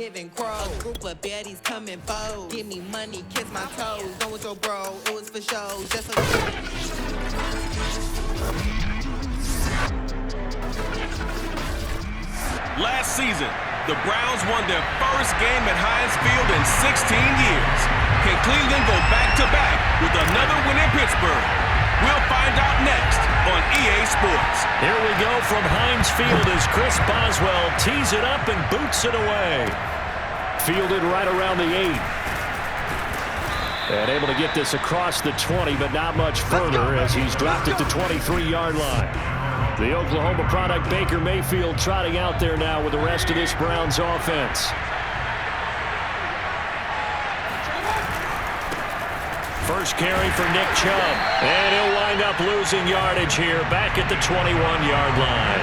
Giving crow, a group of baddies coming foes. Give me money, kiss my toes. Know it's your bro, it was for show. Just so Last season, the Browns won their first game at Heinz Field in 16 years. Can Cleveland go back-to-back with another win in Pittsburgh? We'll find out next on EA Sports. Here we go from Heinz Field as Chris Boswell tees it up and boots it away. Fielded right around the 8. And able to get this across the 20, but not much further as he's dropped it to 23-yard line. The Oklahoma product Baker Mayfield trotting out there now with the rest of this Browns offense. First carry for Nick Chubb. And he'll wind up losing yardage here back at the 21-yard line.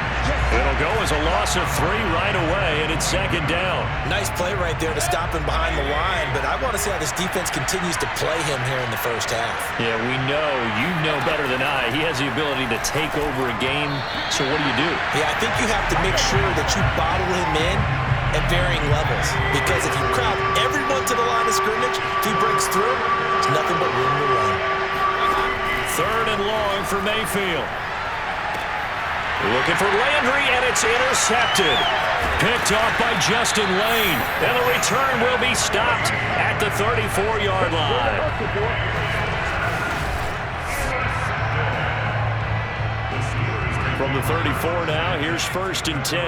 It'll go as a loss of 3 right away, and it's second down. Nice play right there to stop him behind the line, but I want to see how this defense continues to play him here in the first half. Yeah, we know. You know better than I. He has the ability to take over a game, so what do? Yeah, I think you have to make sure that you bottle him in at varying levels, because if you crowd everyone to the line of scrimmage, if he breaks through, there's nothing but room to run. Third and long for Mayfield. Looking for Landry, and it's intercepted. Picked off by Justin Lane. And the return will be stopped at the 34-yard line. From the 34 now, here's first and 10.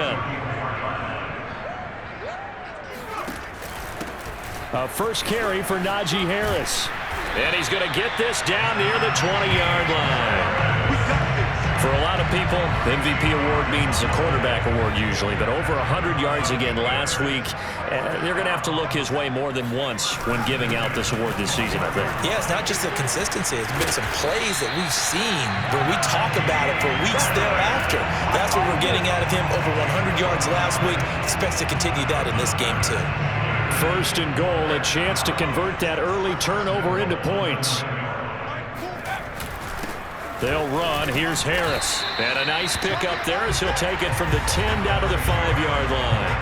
A first carry for Najee Harris. And he's going to get this down near the 20-yard line. For a lot of people, MVP award means a quarterback award usually, but over 100 yards again last week, they're going to have to look his way more than once when giving out this award this season, I think. Yeah, it's not just the consistency. It's been some plays that we've seen where we talk about it for weeks thereafter. That's what we're getting out of him. Over 100 yards last week. Expects to continue that in this game, too. First and goal, a chance to convert that early turnover into points. They'll run. Here's Harris. And a nice pick up there as he'll take it from the 10 down to the 5-yard line.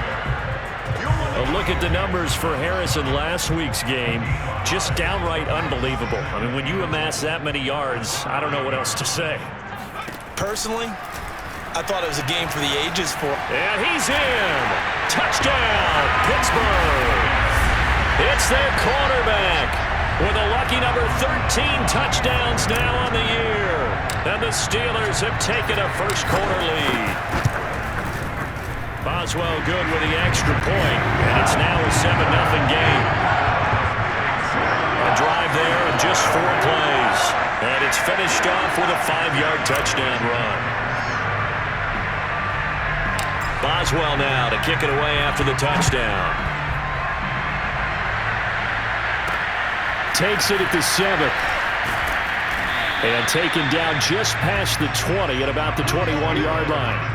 A look at the numbers for Harris in last week's game. Just downright unbelievable. I mean, when you amass that many yards, I don't know what else to say. Personally, I thought it was a game for the ages for... And he's in. Touchdown, Pittsburgh. It's their quarterback with a lucky number 13 touchdowns now on the year. And the Steelers have taken a first-quarter lead. Boswell good with the extra point, and it's now a 7-0 game. A drive there of just 4 plays. And it's finished off with a 5-yard touchdown run. Boswell now to kick it away after the touchdown. Takes it at the 7. And taken down just past the 20 at about the 21-yard line.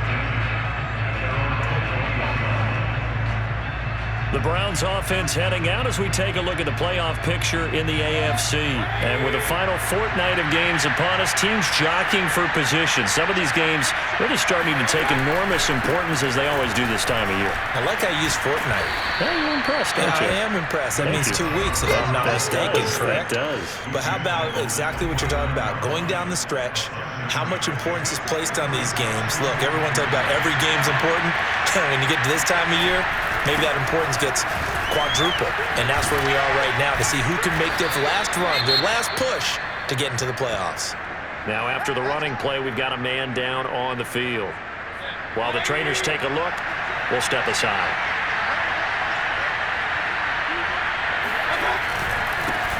The Browns offense heading out as we take a look at the playoff picture in the AFC. And with the final fortnight of games upon us, teams jockeying for position. Some of these games really starting to take enormous importance as they always do this time of year. I like how you use fortnight. Yeah, you're impressed, don't you? I am impressed. That means 2 weeks, if I'm not mistaken, correct? That does. But how about exactly what you're talking about? Going down the stretch, how much importance is placed on these games. Look, everyone talks about every game's important. When you get to this time of year, maybe that importance gets quadrupled. And that's where we are right now to see who can make their last run, their last push to get into the playoffs. Now after the running play, we've got a man down on the field. While the trainers take a look, we'll step aside.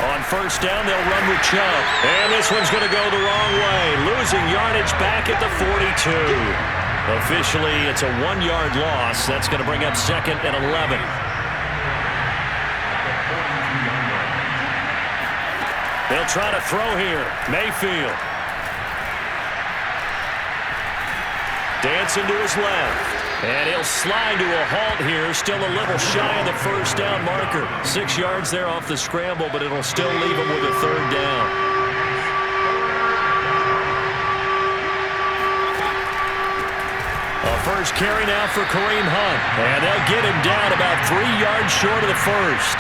On first down, they'll run with Chubb. And this one's going to go the wrong way. Losing yardage back at the 42. Officially, it's a 1-yard loss. That's going to bring up second and 11. They'll try to throw here. Mayfield. Dancing to his left. And he'll slide to a halt here. Still a little shy of the first down marker. 6 yards there off the scramble, but it'll still leave him with a third down. A first carry now for Kareem Hunt. And they'll get him down about 3 yards short of the first.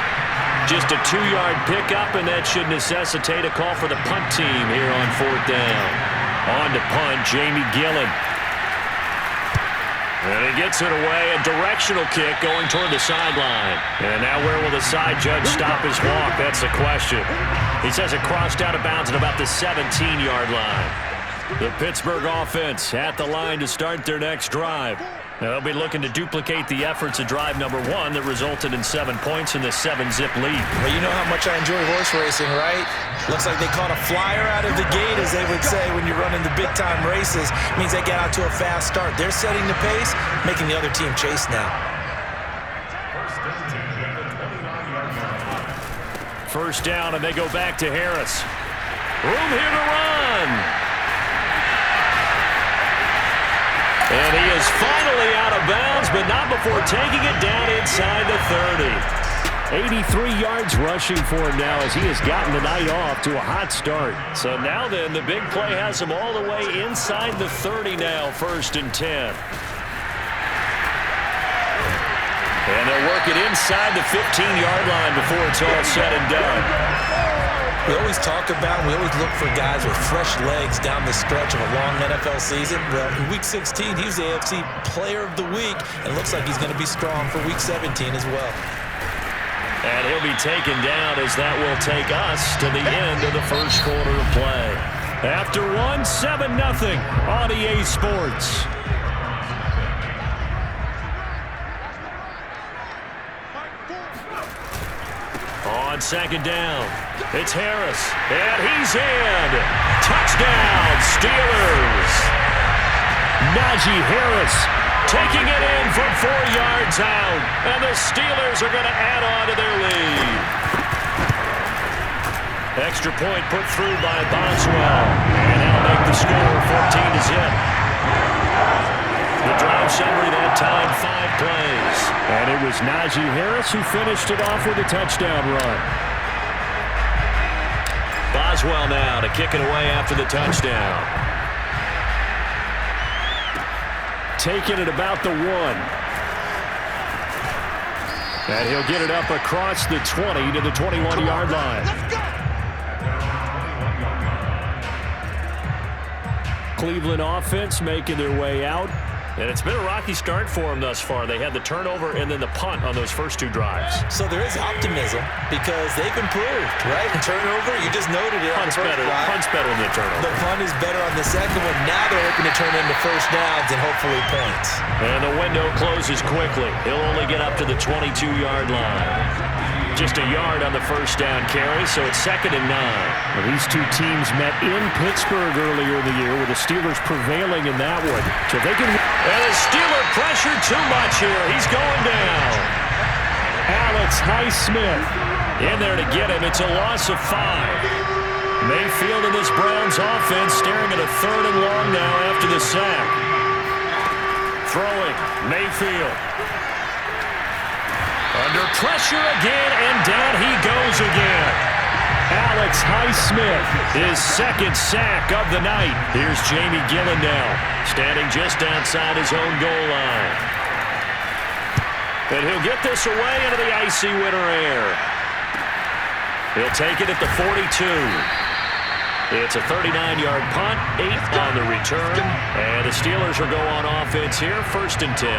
Just a 2-yard pickup, and that should necessitate a call for the punt team here on 4th down. On to punt, Jamie Gillen. And he gets it away, a directional kick going toward the sideline. And now where will the side judge stop his walk? That's the question. He says it crossed out of bounds at about the 17-yard line. The Pittsburgh offense at the line to start their next drive. Now they'll be looking to duplicate the efforts of drive number 1 that resulted in 7 points in the 7-zip lead. Well, you know how much I enjoy horse racing, right? Looks like they caught a flyer out of the gate, as they would say when you're running the big-time races. It means they get out to a fast start. They're setting the pace, making the other team chase now. First down, and they go back to Harris. Room here to run. And he is finally out of bounds, but not before taking it down inside the 30. 83 yards rushing for him now as he has gotten the night off to a hot start. So now then, the big play has him all the way inside the 30 now, 1st and 10. And they'll work it inside the 15-yard line before it's all said and done. We always talk about, we always look for guys with fresh legs down the stretch of a long NFL season. Well, in Week 16, he was the AFC Player of the Week, and looks like he's going to be strong for Week 17 as well. And he'll be taken down as that will take us to the end of the first quarter of play. After 7-0 on EA Sports. On 2nd down, it's Harris, and he's in. Touchdown, Steelers. Najee Harris taking it in from 4 yards out, and the Steelers are going to add on to their lead. Extra point put through by Boswell, and that'll make the score 14-0. The drive summary that time, 5 plays. And it was Najee Harris who finished it off with a touchdown run. Boswell now to kick it away after the touchdown. Taking it about the 1. And he'll get it up across the 20 to the 21-yard line. Let's go! Cleveland offense making their way out. And it's been a rocky start for them thus far. They had the turnover and then the punt on those first 2 drives. So there is optimism because they've improved, right? The turnover, you just noted it. Punt's better than the turnover. The punt is better on the second one. Now they're hoping to turn into first downs and hopefully points. And the window closes quickly. He'll only get up to the 22-yard line. Just a yard on the first down carry, so it's 2nd and 9. Well, these two teams met in Pittsburgh earlier in the year with the Steelers prevailing in that one. So they can... And the Steeler pressure too much here. He's going down. Alex Highsmith in there to get him. It's a loss of 5. Mayfield and this Browns offense staring at a 3rd and long now after the sack. Throwing, Mayfield. Under pressure again, and down he goes again. Alex Highsmith, his 2nd sack of the night. Here's Jamie Gillen now, standing just outside his own goal line. And he'll get this away into the icy winter air. He'll take it at the 42. It's a 39-yard punt, 8 on the return, and the Steelers will go on offense here, 1st and 10.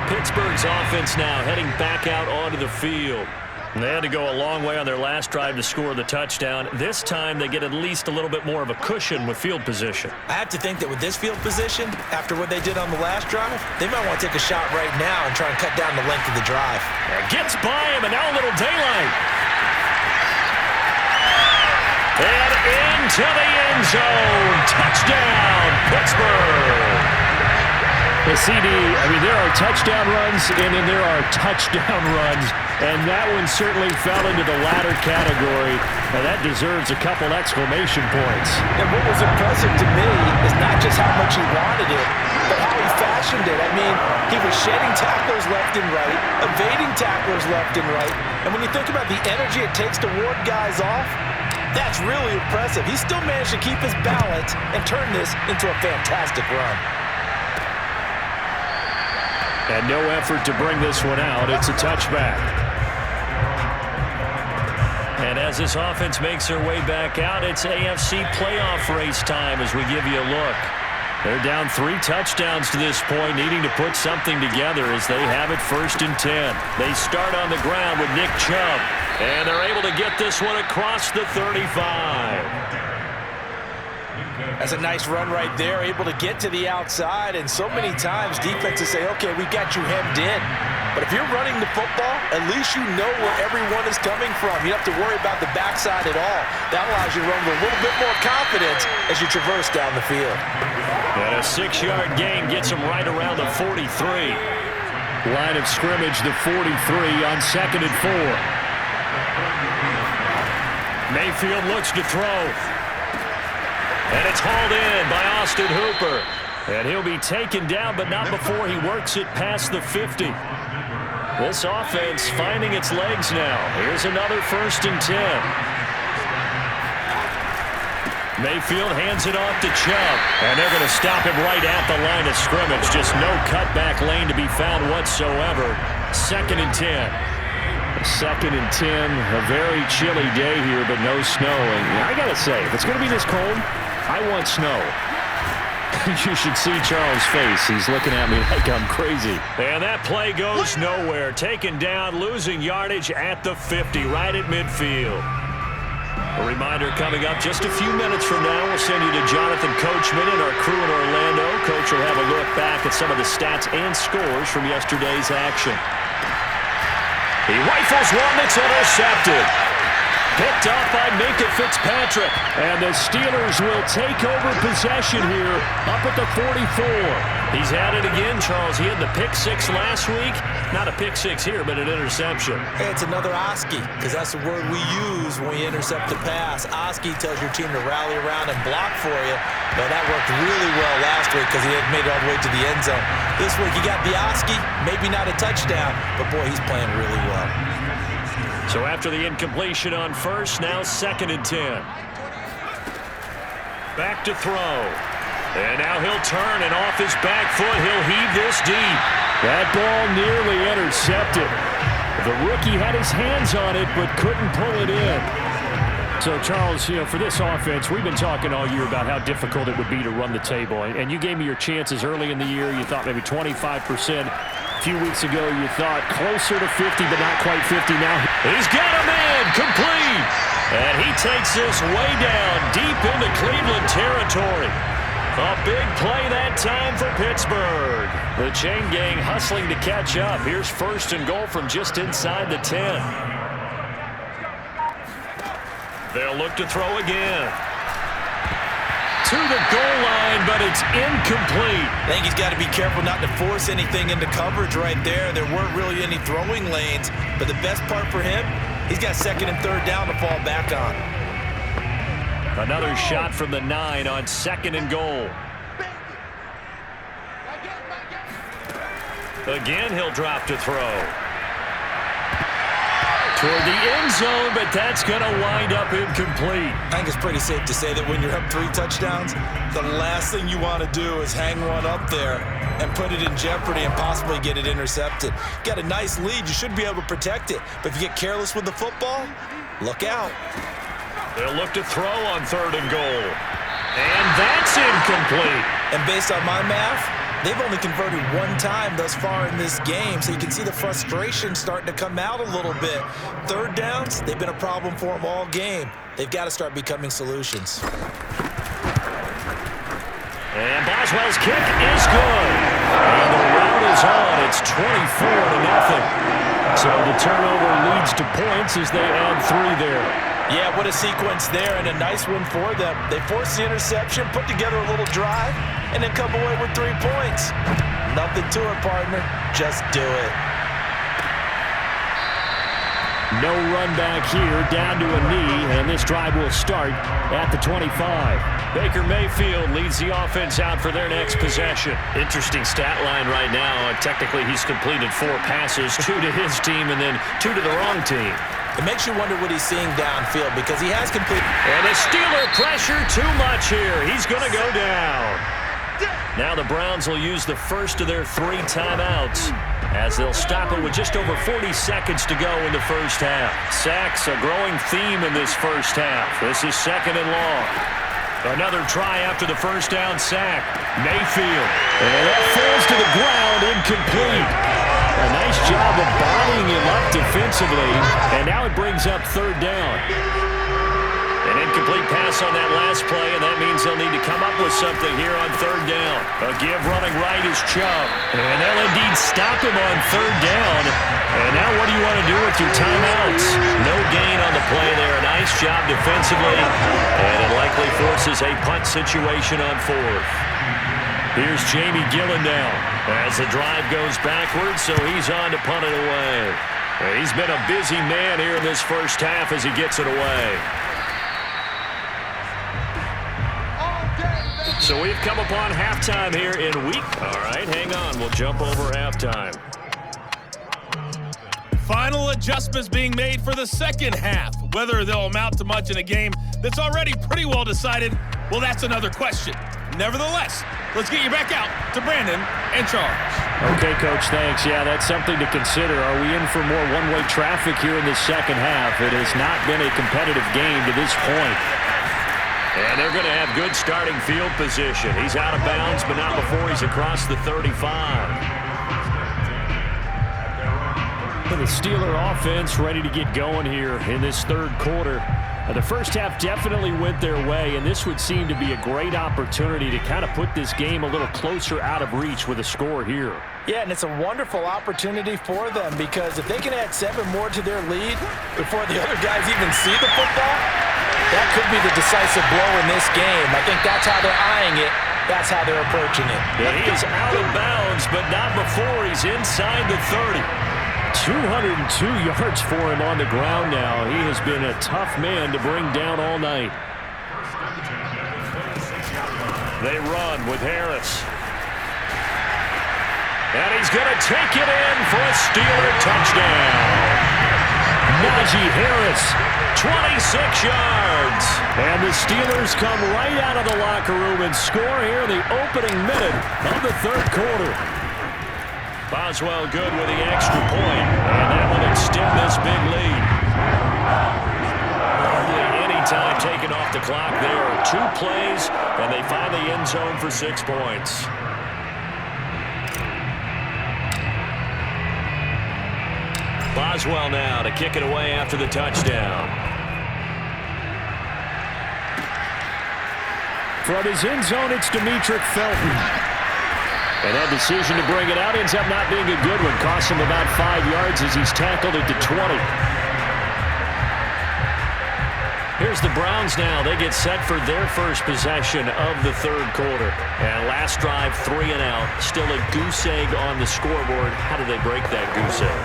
Pittsburgh's offense now heading back out onto the field. And they had to go a long way on their last drive to score the touchdown. This time they get at least a little bit more of a cushion with field position. I have to think that with this field position, after what they did on the last drive, they might want to take a shot right now and try and cut down the length of the drive. Gets by him, and now a little daylight. And into the end zone. Touchdown, Pittsburgh. The CD, I mean, there are touchdown runs, and then there are touchdown runs, and that one certainly fell into the latter category, and that deserves a couple exclamation points. And what was impressive to me is not just how much he wanted it, but how he fashioned it. I mean, he was shedding tackles left and right, evading tacklers left and right, and when you think about the energy it takes to ward guys off, that's really impressive. He still managed to keep his balance and turn this into a fantastic run. And no effort to bring this one out. It's a touchback. And as this offense makes their way back out, it's AFC playoff race time as we give you a look. They're down 3 touchdowns to this point, needing to put something together as they have it 1st and 10. They start on the ground with Nick Chubb, and they're able to get this one across the 35. That's a nice run right there, able to get to the outside, and so many times defenses say, okay, we got you hemmed in. But if you're running the football, at least you know where everyone is coming from. You don't have to worry about the backside at all. That allows you to run with a little bit more confidence as you traverse down the field. And a 6-yard gain gets him right around the 43. Line of scrimmage, the 43 on 2nd and 4. Mayfield looks to throw. And it's hauled in by Austin Hooper. And he'll be taken down, but not before he works it past the 50. This offense finding its legs now. Here's another 1st and 10. Mayfield hands it off to Chubb. And they're going to stop him right at the line of scrimmage. Just no cutback lane to be found whatsoever. 2nd and 10. 2nd and 10. A very chilly day here, but no snow. And I got to say, if it's going to be this cold, I want snow. You should see Charles' face. He's looking at me like I'm crazy. And that play goes nowhere. Taken down, losing yardage at the 50, right at midfield. A reminder coming up just a few minutes from now. We'll send you to Jonathan Coachman and our crew in Orlando. Coach will have a look back at some of the stats and scores from yesterday's action. He rifles one that's intercepted. Picked off by Minka Fitzpatrick. And the Steelers will take over possession here up at the 44. He's had it again, Charles. He had the pick 6 last week. Not a pick 6 here, but an interception. Hey, it's another Oski, because that's the word we use when we intercept the pass. Oski tells your team to rally around and block for you. But that worked really well last week because he had made it all the way to the end zone. This week he got the Oski, maybe not a touchdown, but boy, he's playing really well. So after the incompletion on 1st, now 2nd and 10. Back to throw. And now he'll turn, and off his back foot, he'll heave this deep. That ball nearly intercepted. The rookie had his hands on it, but couldn't pull it in. So, Charles, you know, for this offense, we've been talking all year about how difficult it would be to run the table. And you gave me your chances early in the year. You thought maybe 25%. A few weeks ago, you thought closer to 50, but not quite 50 now. He's got a man, complete. And he takes this way down, deep into Cleveland territory. A big play that time for Pittsburgh. The chain gang hustling to catch up. Here's 1st and goal from just inside the 10. They'll look to throw again. To the goal line, but it's incomplete. I think he's got to be careful not to force anything into coverage right there. There weren't really any throwing lanes, but the best part for him, he's got 2nd and 3rd down to fall back on. Another shot from the 9 on 2nd and goal. Again, he'll drop to throw. Toward the end zone, but that's going to wind up incomplete. I think it's pretty safe to say that when you're up 3 touchdowns, the last thing you want to do is hang one up there and put it in jeopardy and possibly get it intercepted. Got a nice lead. You should be able to protect it. But if you get careless with the football, look out. They'll look to throw on 3rd and goal. And that's incomplete. And based on my math, they've only converted 1 time thus far in this game, so you can see the frustration starting to come out a little bit. 3rd downs, they've been a problem for them all game. They've got to start becoming solutions. And Boswell's kick is good. And the route is on. It's 24-0. So the turnover leads to points as they add 3 there. Yeah, what a sequence there, and a nice one for them. They forced the interception, put together a little drive, and then come away with 3 points. Nothing to it, partner. Just do it. No run back here, down to a knee, and this drive will start at the 25. Baker Mayfield leads the offense out for their next possession. Interesting stat line right now. Technically, he's completed 4 passes, 2 to his team and then 2 to the wrong team. It makes you wonder what he's seeing downfield because he has completed. And the Steeler pressure too much here. He's going to go down. Now the Browns will use the first of their 3 timeouts as they'll stop it with just over 40 seconds to go in the first half. Sacks, a growing theme in this first half. This is 2nd and long. Another try after the first down sack. Mayfield. And that falls to the ground, incomplete. A nice job of bodying him up defensively. And now it brings up 3rd down. An incomplete pass on that last play, and that means they'll need to come up with something here on 3rd down. A give running right is Chubb. And they'll indeed stop him on 3rd down. And now what do you want to do with your timeouts? No gain on the play there. A nice job defensively. And it likely forces a punt situation on 4th. Here's Jamie Gillen now as the drive goes backwards, so he's on to punt it away. He's been a busy man here in this first half as he gets it away. So we've come upon halftime here in week. All right, hang on. We'll jump over halftime. Final adjustments being made for the second half. Whether they'll amount to much in a game that's already pretty well decided, well, that's another question. Nevertheless, let's get you back out to Brandon and Charles. Okay, Coach, thanks. Yeah, that's something to consider. Are we in for more one-way traffic here in the second half? It has not been a competitive game to this point. And they're going to have good starting field position. He's out of bounds, but not before he's across the 35. And the Steeler offense ready to get going here in this 3rd quarter. The first half definitely went their way, and this would seem to be a great opportunity to kind of put this game a little closer out of reach with a score here. Yeah, and it's a wonderful opportunity for them because if they can add 7 more to their lead before the other guys even see the football, that could be the decisive blow in this game. I think that's how they're eyeing it. That's how they're approaching it. Yeah, he is out of bounds, but not before he's inside the 30. 202 yards for him on the ground now. He has been a tough man to bring down all night. They run with Harris. And he's going to take it in for a Steeler touchdown. Najee Harris, 26 yards. And the Steelers come right out of the locker room and score here in the opening minute of the 3rd quarter. Boswell good with the extra point, and that will extend this big lead. Hardly any time taken off the clock there. 2 plays, and they find the end zone for 6 points. Boswell now to kick it away after the touchdown. From his end zone, it's Demetric Felton. And that decision to bring it out ends up not being a good one. Costs him about 5 yards as he's tackled it to 20. Here's the Browns now. They get set for their first possession of the 3rd quarter. And last drive, 3 and out. Still a goose egg on the scoreboard. How do they break that goose egg?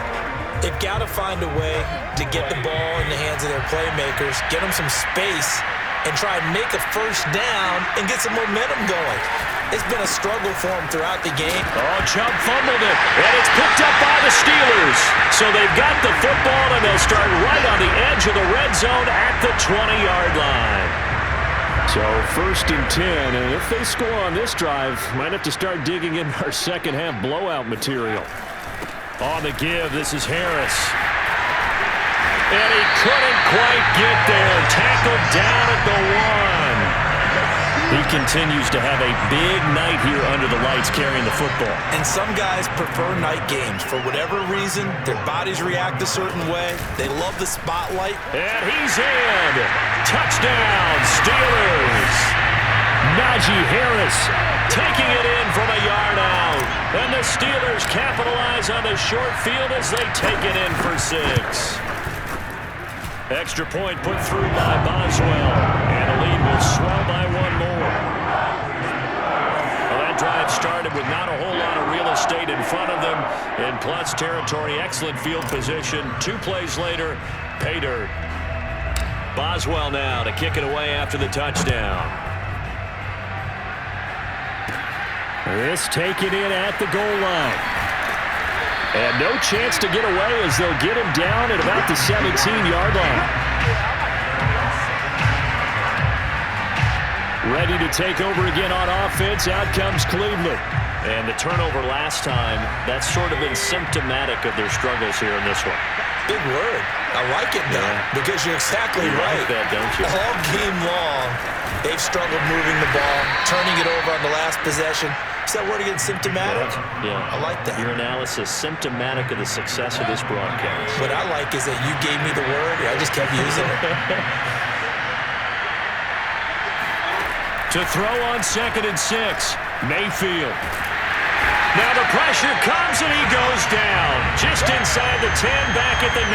They've got to find a way to get the ball in the hands of their playmakers, get them some space, and try and make a first down and get some momentum going. It's been a struggle for them throughout the game. Oh, Chubb fumbled it, and it's picked up by the Steelers. So they've got the football, and they'll start right on the edge of the red zone at the 20-yard line. So 1st and 10, and if they score on this drive, might have to start digging in our second half blowout material. On the give, this is Harris. And he couldn't quite get there. Tackled down at the 1. He continues to have a big night here under the lights carrying the football. And some guys prefer night games. For whatever reason, their bodies react a certain way. They love the spotlight. And he's in. Touchdown, Steelers. Najee Harris taking it in from a yard out. And the Steelers capitalize on the short field as they take it in for 6. Extra point put through by Boswell. And the lead will swell by 1 more. Well, that drive started with not a whole lot of real estate in front of them. In plus territory, excellent field position. 2 plays later, pay dirt. Boswell now to kick it away after the touchdown. This taken in at the goal line. And no chance to get away as they'll get him down at about the 17-yard line. Ready to take over again on offense. Out comes Cleveland. And the turnover last time, that's sort of been symptomatic of their struggles here in this one. Big word. I like it, though, because you're exactly right. Like that, don't you? All game long, they've struggled moving the ball, turning it over on the last possession. Is that word again, symptomatic? Yeah. I like that. Your analysis, symptomatic of the success of this broadcast. What I like is that you gave me the word, and I just kept using it. To throw on 2nd and 6, Mayfield. Now the pressure comes and he goes down. Just inside the 10, back at the 9.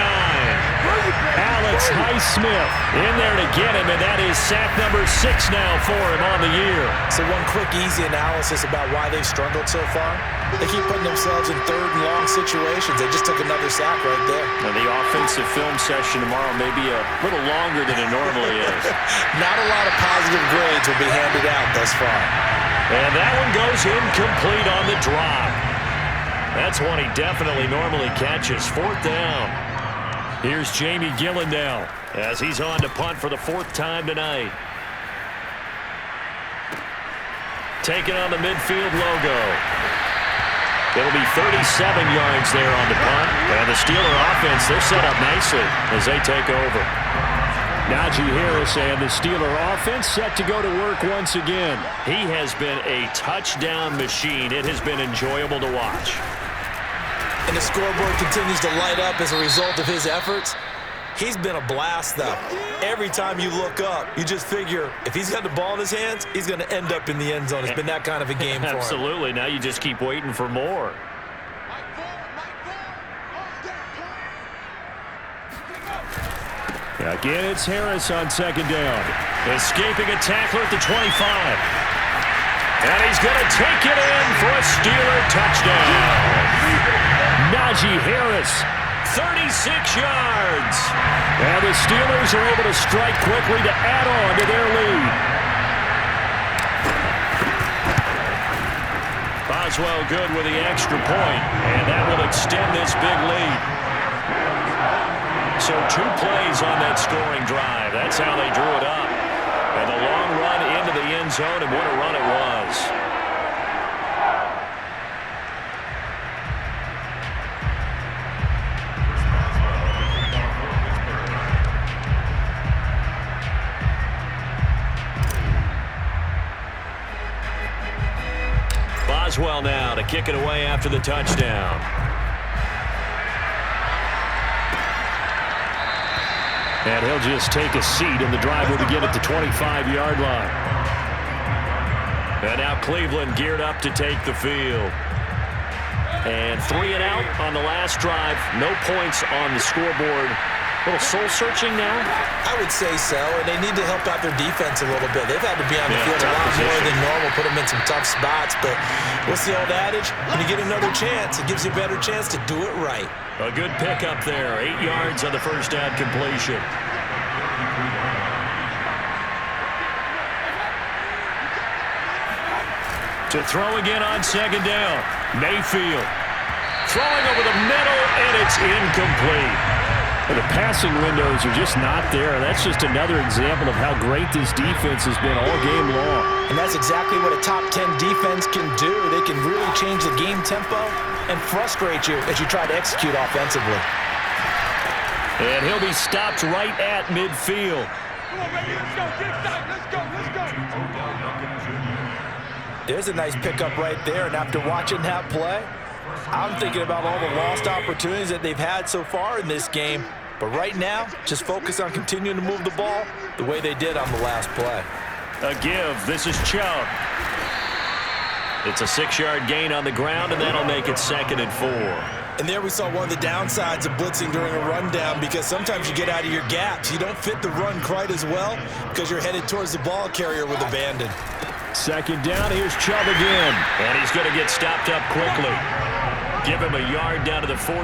Alex Highsmith in there to get him, and that is sack number 6 now for him on the year. So one quick, easy analysis about why they've struggled so far. They keep putting themselves in 3rd and long situations. They just took another sack right there. Now the offensive film session tomorrow may be a little longer than it normally is. Not a lot of positive grades will be handed out thus far. And that one goes incomplete on the drop. That's one he definitely normally catches. 4th down. Here's Jamie Gillen now as he's on to punt for the 4th time tonight. Taking on the midfield logo. It'll be 37 yards there on the punt. And the Steeler offense, they're set up nicely as they take over. Najee Harris and the Steeler offense set to go to work once again. He has been a touchdown machine. It has been enjoyable to watch. And the scoreboard continues to light up as a result of his efforts. He's been a blast, though. Every time you look up, you just figure if he's got the ball in his hands, he's going to end up in the end zone. It's been that kind of a game for him. Absolutely. Now you just keep waiting for more. Again, it's Harris on 2nd down. Escaping a tackler at the 25. And he's going to take it in for a Steeler touchdown. Najee Harris, 36 yards. And the Steelers are able to strike quickly to add on to their lead. Boswell good with the extra point, and that will extend this big lead. So 2 plays on that scoring drive. That's how they drew it up. And a long run into the end zone, and what a run it was. Boswell now to kick it away after the touchdown. And he'll just take a seat, and the drive will begin at the 25-yard line. And now Cleveland geared up to take the field. And 3 and out on the last drive. No points on the scoreboard. A little soul-searching now? I would say so, and they need to help out their defense a little bit. They've had to be on the field a lot more than normal, put them in some tough spots. But what's the old adage? When you get another chance, it gives you a better chance to do it right. A good pickup there. 8 yards on the first down completion. To throw again on 2nd down. Mayfield throwing over the middle, and it's incomplete. The passing windows are just not there. That's just another example of how great this defense has been all game long. And that's exactly what a top 10 defense can do. They can really change the game tempo and frustrate you as you try to execute offensively. And he'll be stopped right at midfield. Come on, baby, let's go. Get excited. Let's go. There's a nice pickup right there, and after watching that play, I'm thinking about all the lost opportunities that they've had so far in this game. But right now, just focus on continuing to move the ball the way they did on the last play. A give. This is Chubb. It's a 6-yard gain on the ground, and that'll make it 2nd and 4. And there we saw one of the downsides of blitzing during a rundown, because sometimes you get out of your gaps. You don't fit the run quite as well because you're headed towards the ball carrier with abandon. 2nd down, here's Chubb again. And he's going to get stopped up quickly. Give him a yard down to the 43.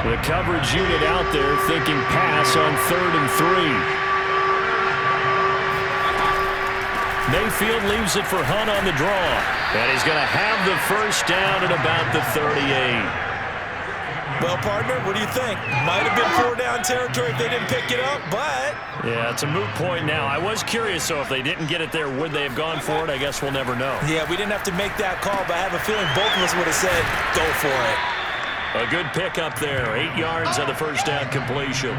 The coverage unit out there thinking pass on 3rd and 3. Mayfield leaves it for Hunt on the draw. And he's going to have the first down at about the 38. Well, partner, what do you think? Might have been 4-down territory if they didn't pick it up, but... Yeah, it's a moot point now. I was curious, so if they didn't get it there, would they have gone for it? I guess we'll never know. Yeah, we didn't have to make that call, but I have a feeling both of us would have said, go for it. A good pick up there. 8 yards on the first down completion.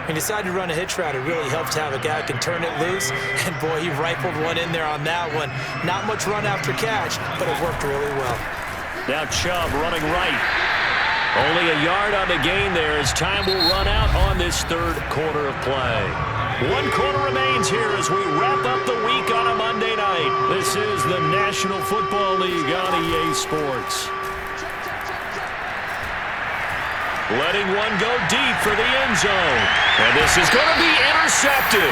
He decided to run a hitch route. It really helps to have a guy who can turn it loose. And, boy, he rifled one in there on that one. Not much run after catch, but it worked really well. Now Chubb running right. Only a yard on the gain there as time will run out on this third quarter of play. 1 quarter remains here as we wrap up the week on a Monday night. This is the National Football League on EA Sports. Letting one go deep for the end zone. And this is going to be intercepted.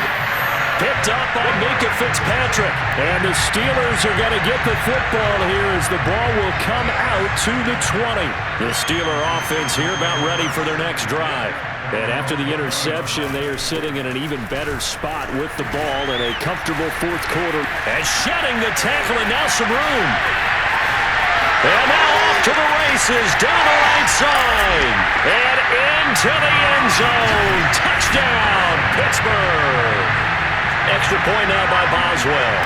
Picked up by Minka Fitzpatrick. And the Steelers are going to get the football here as the ball will come out to the 20. The Steeler offense here about ready for their next drive. And after the interception, they are sitting in an even better spot with the ball in a comfortable fourth quarter. And shedding the tackle and now some room. And now off to the races down the right side. And into the end zone. Touchdown, Pittsburgh. Extra point now by Boswell.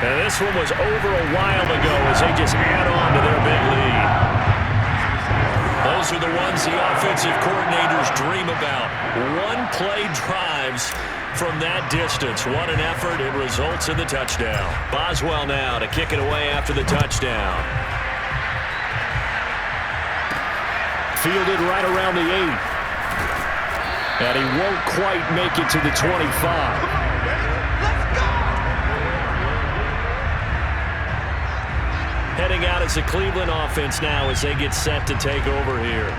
And this one was over a while ago as they just add on to their big lead. Those are the ones the offensive coordinators dream about. One-play drives from that distance. What an effort. It results in the touchdown. Boswell now to kick it away after the touchdown. Fielded right around the 8. And he won't quite make it to the 25. Heading out as the Cleveland offense now as they get set to take over here.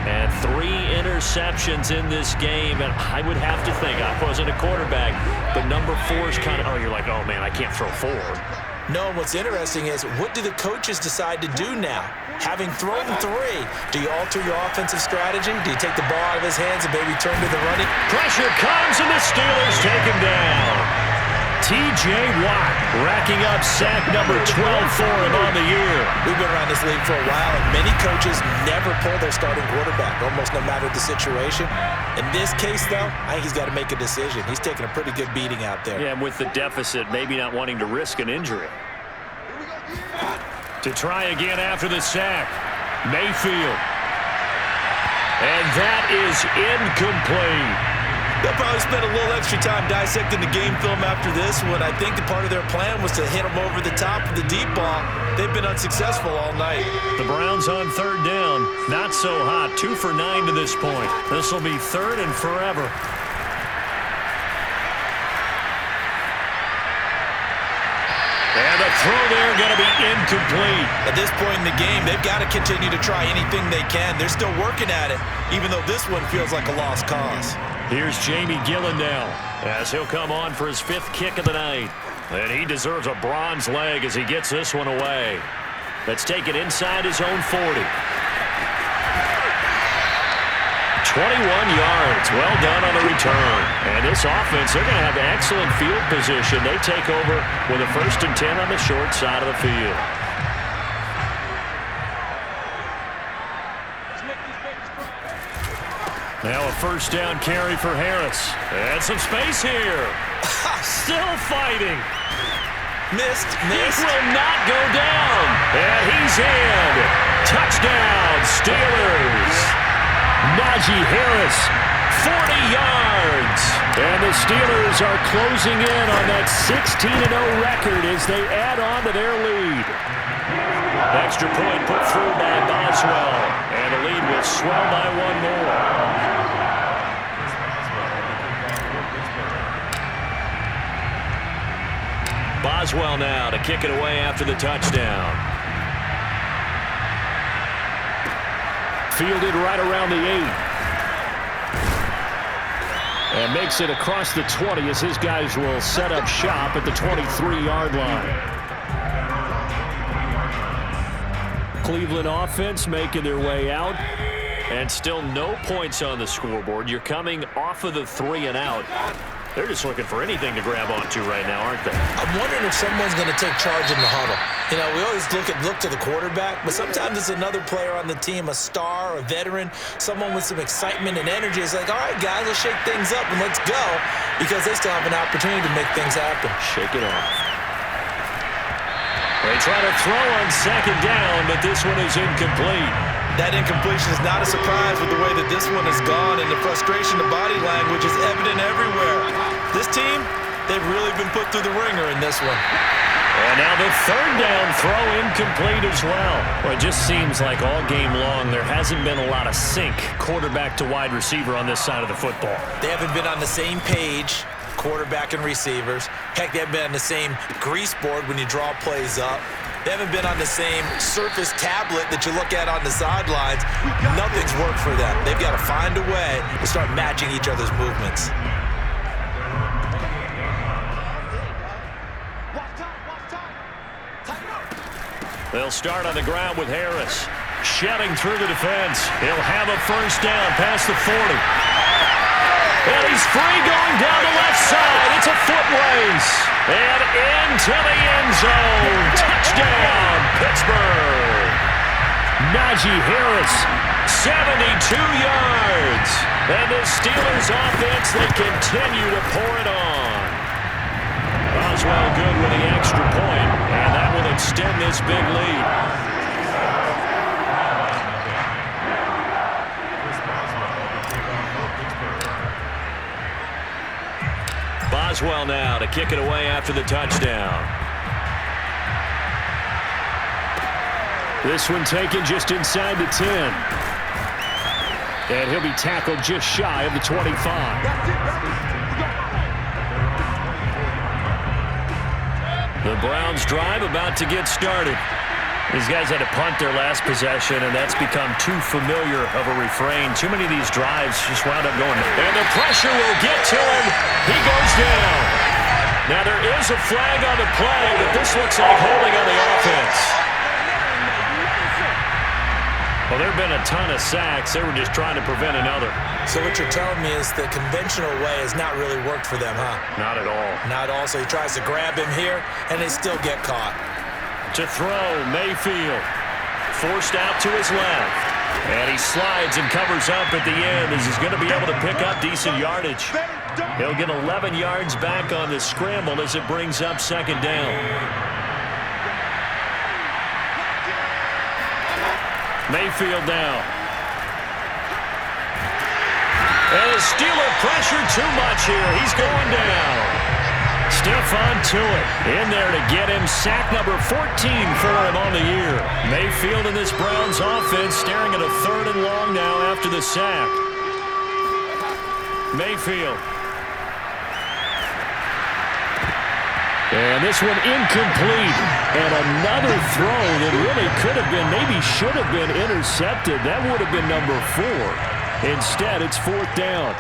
And 3 interceptions in this game. And I would have to think, I wasn't a quarterback, but number 4 is kind of, you're like, oh, man, I can't throw 4. No, what's interesting is what do the coaches decide to do now? Having thrown 3, do you alter your offensive strategy? Do you take the ball out of his hands and maybe turn to the running? Pressure comes and the Steelers take him down. T.J. Watt racking up sack number 12 for him on the year. We've been around this league for a while, and many coaches never pull their starting quarterback, almost no matter the situation. In this case, though, I think he's got to make a decision. He's taking a pretty good beating out there. Yeah, and with the deficit, maybe not wanting to risk an injury. To try again after the sack, Mayfield. And that is incomplete. They'll probably spend a little extra time dissecting the game film after this one. I think part of their plan was to hit them over the top of the deep ball. They've been unsuccessful all night. The Browns on third down. Not so hot. 2 for 9 to this point. This will be third and forever. And the throw there going to be incomplete. At this point in the game, they've got to continue to try anything they can. They're still working at it, even though this one feels like a lost cause. Here's Jamie Gillen now as he'll come on for his 5th kick of the night. And he deserves a bronze leg as he gets this one away. Let's take it inside his own 40. 21 yards. Well done on the return. And this offense, they're going to have excellent field position. They take over with a 1st and 10 on the short side of the field. Now a 1st down carry for Harris. And some space here. Still fighting. Missed. He will not go down. And he's in. Touchdown, Steelers. Najee Harris, 40 yards. And the Steelers are closing in on that 16-0 record as they add on to their lead. Extra point put through by Boswell. And the lead will swell by 1 more. Boswell now to kick it away after the touchdown. Fielded right around the 8. And makes it across the 20 as his guys will set up shop at the 23-yard line. Cleveland offense making their way out. And still no points on the scoreboard. You're coming off of the 3 and out. They're just looking for anything to grab onto right now, aren't they? I'm wondering if someone's going to take charge in the huddle. You know, we always look to the quarterback, but sometimes it's another player on the team, a star, a veteran, someone with some excitement and energy. It's like, all right, guys, let's shake things up and let's go, because they still have an opportunity to make things happen. Shake it off. They try to throw on second down, but this one is incomplete. That incompletion is not a surprise with the way that this one has gone, and the frustration, the body language is evident everywhere. This team, they've really been put through the ringer in this one. And now the third down throw incomplete as well. Well, it just seems like all game long there hasn't been a lot of sync quarterback to wide receiver on this side of the football. They haven't been on the same page, quarterback and receivers. Heck, they haven't been on the same grease board when you draw plays up. They haven't been on the same surface tablet that you look at on the sidelines. Nothing's worked for them. They've got to find a way to start matching each other's movements. They'll start on the ground with Harris. Shedding through the defense. He'll have a first down past the 40. And he's free going down the left side. It's a foot race. And into the end zone. Touchdown, Pittsburgh. Najee Harris, 72 yards. And the Steelers offense, they continue to pour it on. Boswell good with the extra point, and that will extend this big lead. Boswell now to kick it away after the touchdown. This one taken just inside the 10. And he'll be tackled just shy of the 25. The Browns drive about to get started. These guys had to punt their last possession, and that's become too familiar of a refrain. Too many of these drives just wound up going. And the pressure will get to him. He goes down. Now there is a flag on the play, but this looks like holding on the offense. Well, there have been a ton of sacks. They were just trying to prevent another. So what you're telling me is the conventional way has not really worked for them, huh? Not at all. Not at all. So he tries to grab him here, and they still get caught. To throw, Mayfield. Forced out to his left. And he slides and covers up at the end as he's going to be able to pick up decent yardage. He'll get 11 yards back on the scramble as it brings up second down. Mayfield now. And the Steeler pressure too much here. He's going down. Stephon Tuitt in there to get him sack number 14 for him on the year. Mayfield and this Browns offense staring at a 3rd and long now after the sack. Mayfield. And this one incomplete. And another throw that really could have been, maybe should have been intercepted. That would have been number 4. Instead, it's 4th down.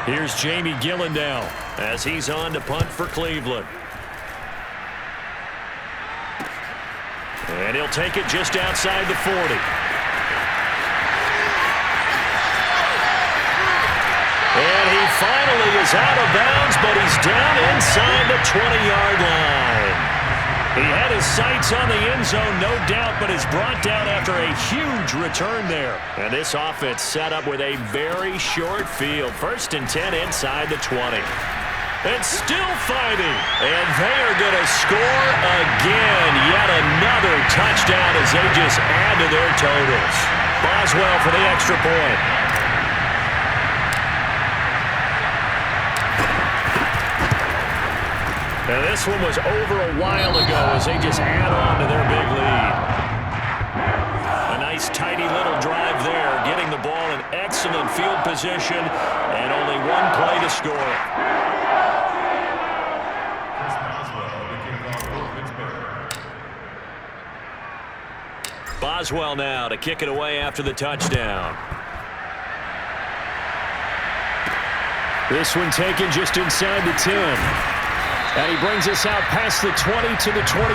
Here's Jamie Gillen as he's on to punt for Cleveland. And he'll take it just outside the 40. And he finally is out of bounds, but he's down inside the 20-yard line. He had his sights on the end zone, no doubt, but is brought down after a huge return there. And this offense set up with a very short field. 1st and 10 inside the 20. And still fighting. And they are going to score again. Yet another touchdown as they just add to their totals. Boswell for the extra point. And this one was over a while ago as they just add on to their big lead. A nice, tidy little drive there, getting the ball in excellent field position, and only one play to score. Boswell now to kick it away after the touchdown. This one taken just inside the 10. And he brings us out past the 20 to the 24.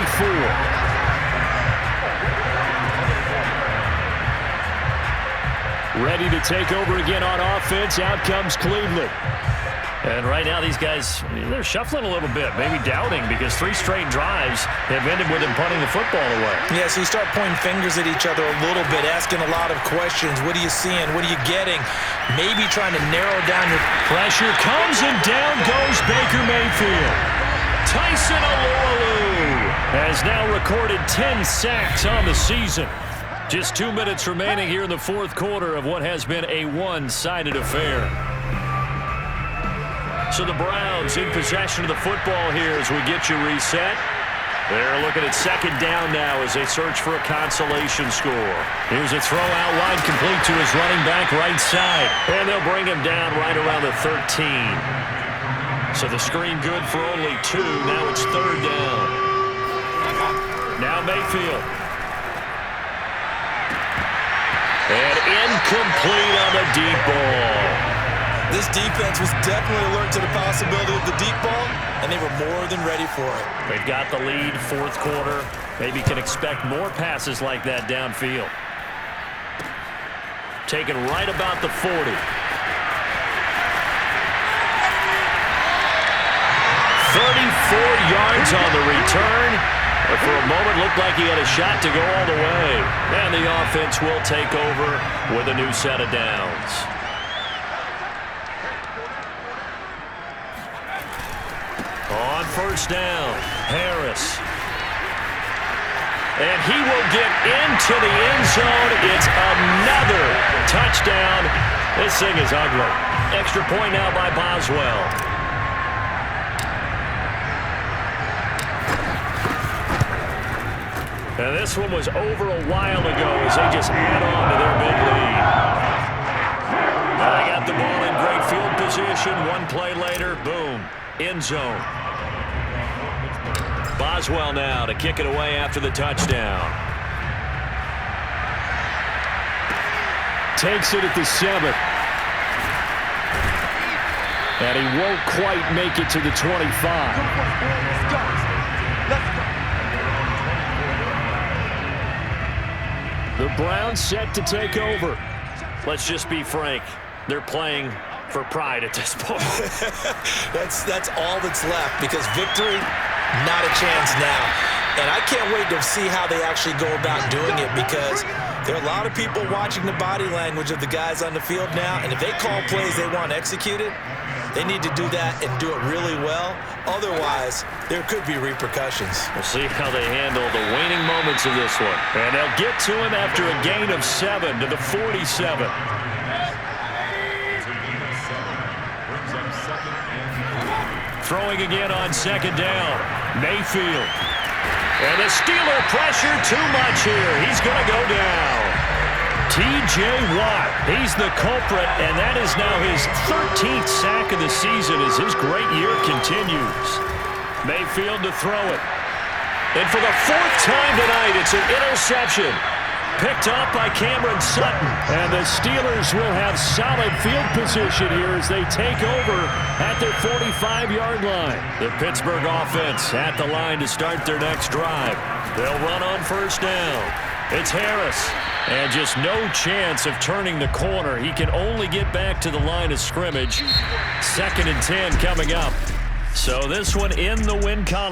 Ready to take over again on offense. Out comes Cleveland. And right now, these guys, they're shuffling a little bit, maybe doubting, because 3 straight drives have ended with them punting the football away. Yeah, so you start pointing fingers at each other a little bit, asking a lot of questions. What are you seeing? What are you getting? Maybe trying to narrow down your... Pressure comes, and down goes Baker Mayfield. Tyson Alualu has now recorded 10 sacks on the season. Just 2 minutes remaining here in the fourth quarter of what has been a one-sided affair. So the Browns in possession of the football here as we get you reset. They're looking at second down now as they search for a consolation score. Here's a throw out wide, complete to his running back right side. And they'll bring him down right around the 13. So the screen good for only 2. Now it's third down. Now Mayfield. And incomplete on the deep ball. This defense was definitely alert to the possibility of the deep ball, and they were more than ready for it. They've got the lead, fourth quarter. Maybe can expect more passes like that downfield. Taken right about the 40. 34 yards on the return. But for a moment, looked like he had a shot to go all the way. And the offense will take over with a new set of downs. On first down, Harris. And he will get into the end zone. It's another touchdown. This thing is ugly. Extra point now by Boswell. And this one was over a while ago as they just add on to their big lead. And they got the ball in great field position. One play later, boom, end zone. Boswell now to kick it away after the touchdown. Takes it at the 7. And he won't quite make it to the 25. The Browns set to take over. Let's just be frank. They're playing for pride at this point. That's all that's left, because victory, not a chance now. And I can't wait to see how they actually go about doing it, because there are a lot of people watching the body language of the guys on the field now, and if they call plays they want executed, they need to do that and do it really well. Otherwise, there could be repercussions. We'll see how they handle the waning moments of this one. And they'll get to him after a gain of 7 to the 47. Throwing again on second down. Mayfield. And the Steeler pressure too much here. He's going to go down. T.J. Watt, he's the culprit, and that is now his 13th sack of the season as his great year continues. Mayfield to throw it. And for the 4th time tonight, it's an interception. Picked up by Cameron Sutton. And the Steelers will have solid field position here as they take over at their 45-yard line. The Pittsburgh offense at the line to start their next drive. They'll run on first down. It's Harris. And just no chance of turning the corner. He can only get back to the line of scrimmage. 2nd and 10 coming up. So this one in the win column.